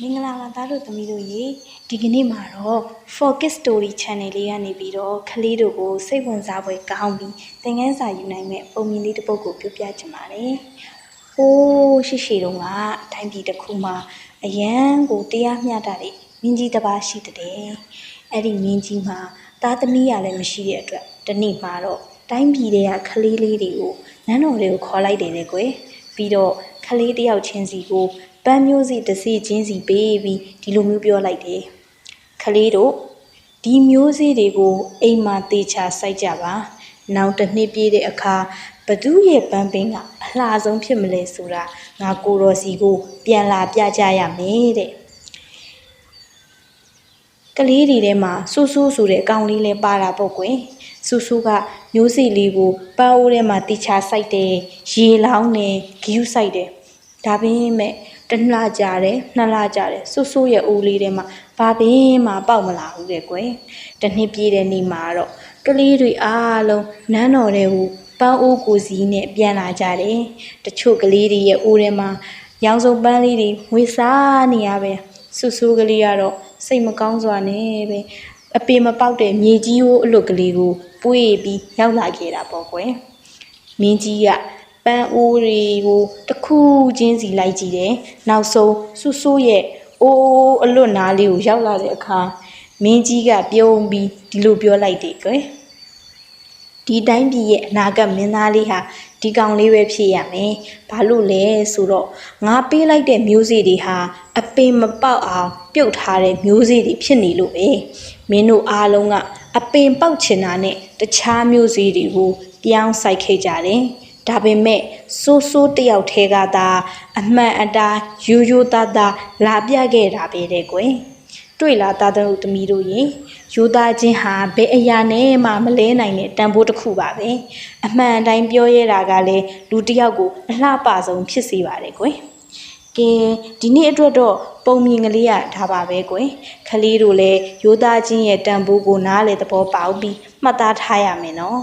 မင်္ဂလာပါသားတို့သမီးတို့ရေဒီကနေ့မှာတော့ Focus Story Channel လေးကနေပြီးတော့ကလေးတို့ကိုစိတ်ဝင်စားဖွယ်ကောင်းပြီးသင်ခန်းစာယူနိုင်မဲ့ပုံမြင်လေးတစ်ပုဒ်ကိုပြောပြချင်ပါတယ်။ဟိုးရှိတုန်းကအတိုင်းပြည်တစ်ခုမှာအရန်ကိုတရားမျှတတဲ့မင်းကြီးတစ်ပါးရှိတဲ့။အဲ့ဒီမင်းကြီးမှာသားသမီးရလည်းမရှိတဲ့အတွက်ဒီနေ့မှာတော့တိုင်းပြည်တွေကကလေးလေးတွေကိုနန်းတော်တွေကိုခေါ်လိုက်တယ်လေကွယ်။ပြီးတော့ကလေးတယောက်ချင်းစီကိုပန်းမျိုးစီတစ်စီချင်းစီပေးပြီးဒီလိုမျိုးပြောလိုက်တယ်။ကလေးတို့ဒီမျိုးစေ့တွေကိုအိမ်မှာတေချာစိုက်ကြပါ။နောက်တစ်နှစ်ပြည့်တဲ့အခါဘသူရဲ့ပန်းပင်ကအလှဆုံးဖြစ်မလဲဆိုတာငါကိုတော်စီကိုပြန်လာပြကြရမယ်တဲ့။ကလေးတွေထဲမှာဆူဆူဆိုတဲ့အကောင်လေးလည်းပါတာပေါ့ကွယ်။ဆူဆူကမျိုးစေ့လေးကိုပန်းအိုးထဲမှာတေချာစိုက်တယ်။ရေလောင်းတယ်ဂယူးစိုက်တယ်။ဒါပေမဲ့တစ်လကြာတယ်နှစ်လကြာတယ်ဆူဆူရဲ့အိုးလေးထဲမှာဘာပင်မှပေါက်မလာဘူးတဲ့ကွယ်တစ်နှစ်ပြည့်တဲ့နေ့မှာတော့ကလေးတွေအားလုံးနန်းတော်တွေကိုပန်းအိုးကိုစီနဲ့ပြန်လာကြတယ်တချို့ကလေးတွေရဲ့အိုးထဲမှာရောင်စုံပန်းလေးတွေဝေစားနေရပဲဆူဆူကလေးကတော့စိတ်မကောင်းစွာနဲ့ပဲအပေမပေါက်တဲ့မြေကြီးကိုအလွတ်ကလေးကိုပွေးပြီးရောက်လာခဲ့တာပေါ့ကွယ်မင်းကြီးကပန်းအိုးတွေကိုတစ်ခုချင်းစီလိုက်ကြည့်တယ်နောက်ဆုံးဆူဆူရဲ့အိုးအလွတ်နားလေးကိုရောက်လာတဲ့အခါမင်းကြီးကပြုံးပြီးဒီလိုပြောလိုက်တယ်ကွယ်ဒီတိုင်းပြည်ရဲ့အနာဂတ်မင်းသားလေးဟာဒီကောင်လေးပဲဖြစ်ရမယ်ဘာလို့လဲဆိုတော့ငါပေးလိုက်တဲ့မျိုးစေ့တွေဟာအပင်မပေါက်အောင်ပြုတ်ထားတဲ့မျိုးစေ့တွေဖြစ်နေလို့ပဲမင်းတို့အားလုံးကအပင်ပေါက်ချင်တာနဲ့တခြားမျိုးစေ့တွေကိုပြောင်းစိုက်ခဲ့ကြတယ်ဒါပေမဲ့စိုးစိုးတယောက်ထဲကသာအမှန်အတိုင်းရိုးရိုးသားသားလာပြခဲ့တာပဲတဲ့ကွယ်တွေ့လားသားတို့သမီးတို့ရေရိုးသားခြင်းဟာဘယ်အရာနဲ့မှမလဲနိုင်တဲ့တန်ဖိုးတစ်ခုပါပဲအမှန်အတိုင်းပြောရတာကလည်းလူတစ်ယောက်ကိုအလှပဆုံးဖြစ်စေပါတယ်ကွယ်ကဲဒီနေ့အတွက်တော့ပုံမြင်ကလေးရဒါပါပဲကွယ်ခလေးတို့လည်းရိုးသားခြင်းရဲ့တန်ဖိုးကိုနားလေသဘောပေါက်ပြီးမှတ်သားထားရမယ်နော်